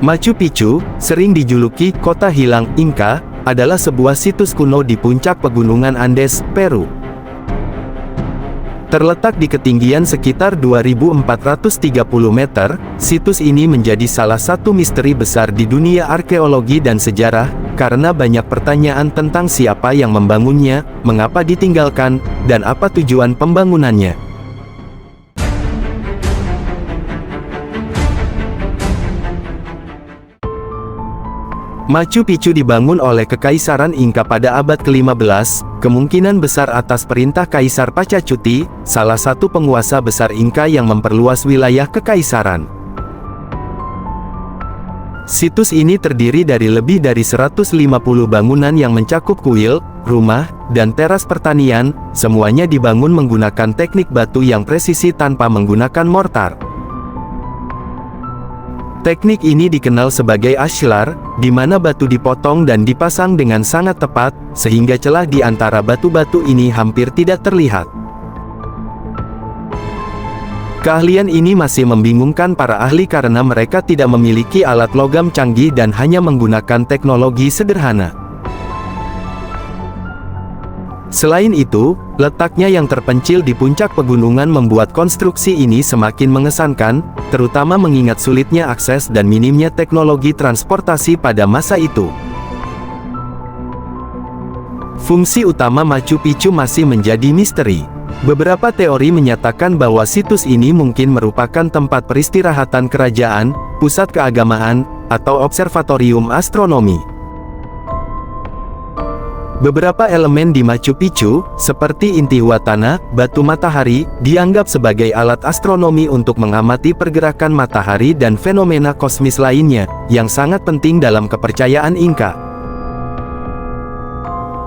Machu Picchu, sering dijuluki Kota Hilang Inka, adalah sebuah situs kuno di puncak pegunungan Andes, Peru. Terletak di ketinggian sekitar 2.430 meter, situs ini menjadi salah satu misteri besar di dunia arkeologi dan sejarah, karena banyak pertanyaan tentang siapa yang membangunnya, mengapa ditinggalkan, dan apa tujuan pembangunannya. Machu Picchu dibangun oleh Kekaisaran Inka pada abad ke-15, kemungkinan besar atas perintah Kaisar Pachacuti, salah satu penguasa besar Inka yang memperluas wilayah kekaisaran. Situs ini terdiri dari lebih dari 150 bangunan yang mencakup kuil, rumah, dan teras pertanian, semuanya dibangun menggunakan teknik batu yang presisi tanpa menggunakan mortar. Teknik ini dikenal sebagai ashlar, di mana batu dipotong dan dipasang dengan sangat tepat, sehingga celah di antara batu-batu ini hampir tidak terlihat. Keahlian ini masih membingungkan para ahli karena mereka tidak memiliki alat logam canggih dan hanya menggunakan teknologi sederhana. Selain itu, letaknya yang terpencil di puncak pegunungan membuat konstruksi ini semakin mengesankan, terutama mengingat sulitnya akses dan minimnya teknologi transportasi pada masa itu. Fungsi utama Machu Picchu masih menjadi misteri. Beberapa teori menyatakan bahwa situs ini mungkin merupakan tempat peristirahatan kerajaan, pusat keagamaan, atau observatorium astronomi. Beberapa elemen di Machu Picchu, seperti Intihuatana, batu matahari, dianggap sebagai alat astronomi untuk mengamati pergerakan matahari dan fenomena kosmis lainnya, yang sangat penting dalam kepercayaan Inka.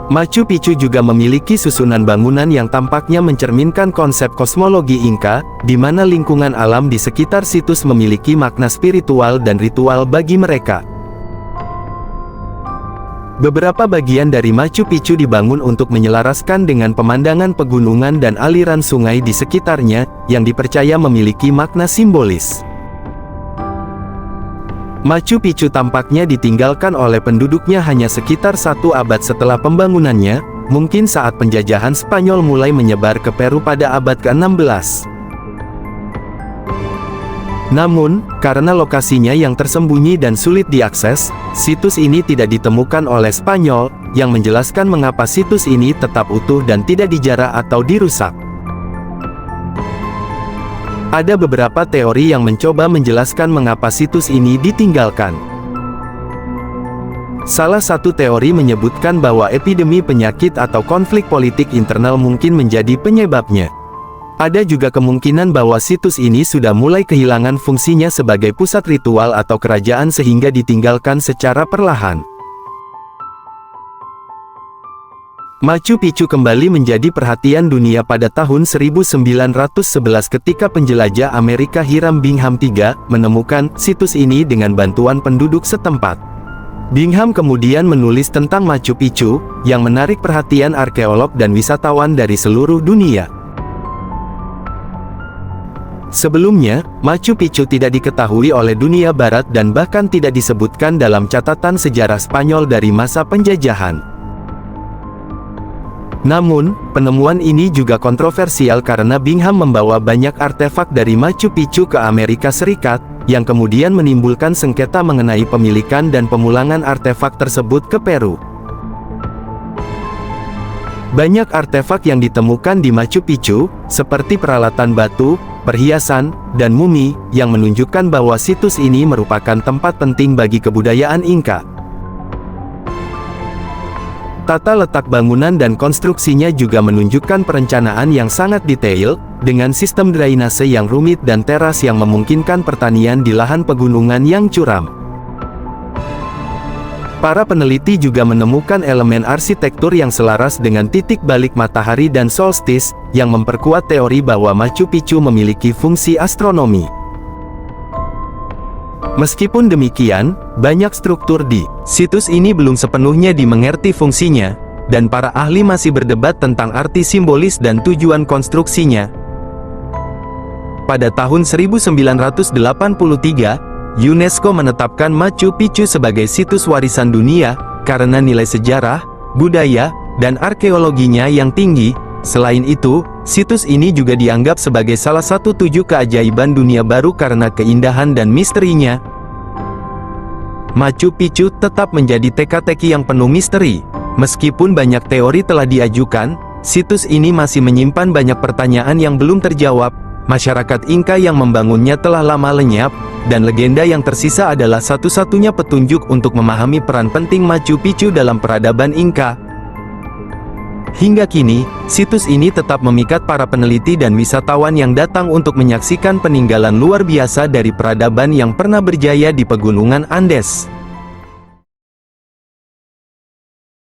Machu Picchu juga memiliki susunan bangunan yang tampaknya mencerminkan konsep kosmologi Inka, di mana lingkungan alam di sekitar situs memiliki makna spiritual dan ritual bagi mereka. Beberapa bagian dari Machu Picchu dibangun untuk menyelaraskan dengan pemandangan pegunungan dan aliran sungai di sekitarnya, yang dipercaya memiliki makna simbolis. Machu Picchu tampaknya ditinggalkan oleh penduduknya hanya sekitar 1 abad setelah pembangunannya, mungkin saat penjajahan Spanyol mulai menyebar ke Peru pada abad ke-16. Namun, karena lokasinya yang tersembunyi dan sulit diakses, situs ini tidak ditemukan oleh Spanyol, yang menjelaskan mengapa situs ini tetap utuh dan tidak dijarah atau dirusak. Ada beberapa teori yang mencoba menjelaskan mengapa situs ini ditinggalkan. Salah satu teori menyebutkan bahwa epidemi penyakit atau konflik politik internal mungkin menjadi penyebabnya. Ada juga kemungkinan bahwa situs ini sudah mulai kehilangan fungsinya sebagai pusat ritual atau kerajaan sehingga ditinggalkan secara perlahan. Machu Picchu kembali menjadi perhatian dunia pada tahun 1911 ketika penjelajah Amerika Hiram Bingham III menemukan situs ini dengan bantuan penduduk setempat. Bingham kemudian menulis tentang Machu Picchu, yang menarik perhatian arkeolog dan wisatawan dari seluruh dunia. Sebelumnya, Machu Picchu tidak diketahui oleh dunia barat dan bahkan tidak disebutkan dalam catatan sejarah Spanyol dari masa penjajahan. Namun, penemuan ini juga kontroversial karena Bingham membawa banyak artefak dari Machu Picchu ke Amerika Serikat, yang kemudian menimbulkan sengketa mengenai pemilikan dan pemulangan artefak tersebut ke Peru. Banyak artefak yang ditemukan di Machu Picchu, seperti peralatan batu, perhiasan, dan mumi, yang menunjukkan bahwa situs ini merupakan tempat penting bagi kebudayaan Inka. Tata letak bangunan dan konstruksinya juga menunjukkan perencanaan yang sangat detail, dengan sistem drainase yang rumit dan teras yang memungkinkan pertanian di lahan pegunungan yang curam. Para peneliti juga menemukan elemen arsitektur yang selaras dengan titik balik matahari dan solstice, yang memperkuat teori bahwa Machu Picchu memiliki fungsi astronomi. Meskipun demikian, banyak struktur di situs ini belum sepenuhnya dimengerti fungsinya, dan para ahli masih berdebat tentang arti simbolis dan tujuan konstruksinya. Pada tahun 1983, UNESCO menetapkan Machu Picchu sebagai situs warisan dunia, karena nilai sejarah, budaya, dan arkeologinya yang tinggi. Selain itu, situs ini juga dianggap sebagai salah satu 7 keajaiban dunia baru karena keindahan dan misterinya. Machu Picchu tetap menjadi teka-teki yang penuh misteri. Meskipun banyak teori telah diajukan, situs ini masih menyimpan banyak pertanyaan yang belum terjawab. Masyarakat Inka yang membangunnya telah lama lenyap, dan legenda yang tersisa adalah satu-satunya petunjuk untuk memahami peran penting Machu Picchu dalam peradaban Inka. Hingga kini, situs ini tetap memikat para peneliti dan wisatawan yang datang untuk menyaksikan peninggalan luar biasa dari peradaban yang pernah berjaya di pegunungan Andes.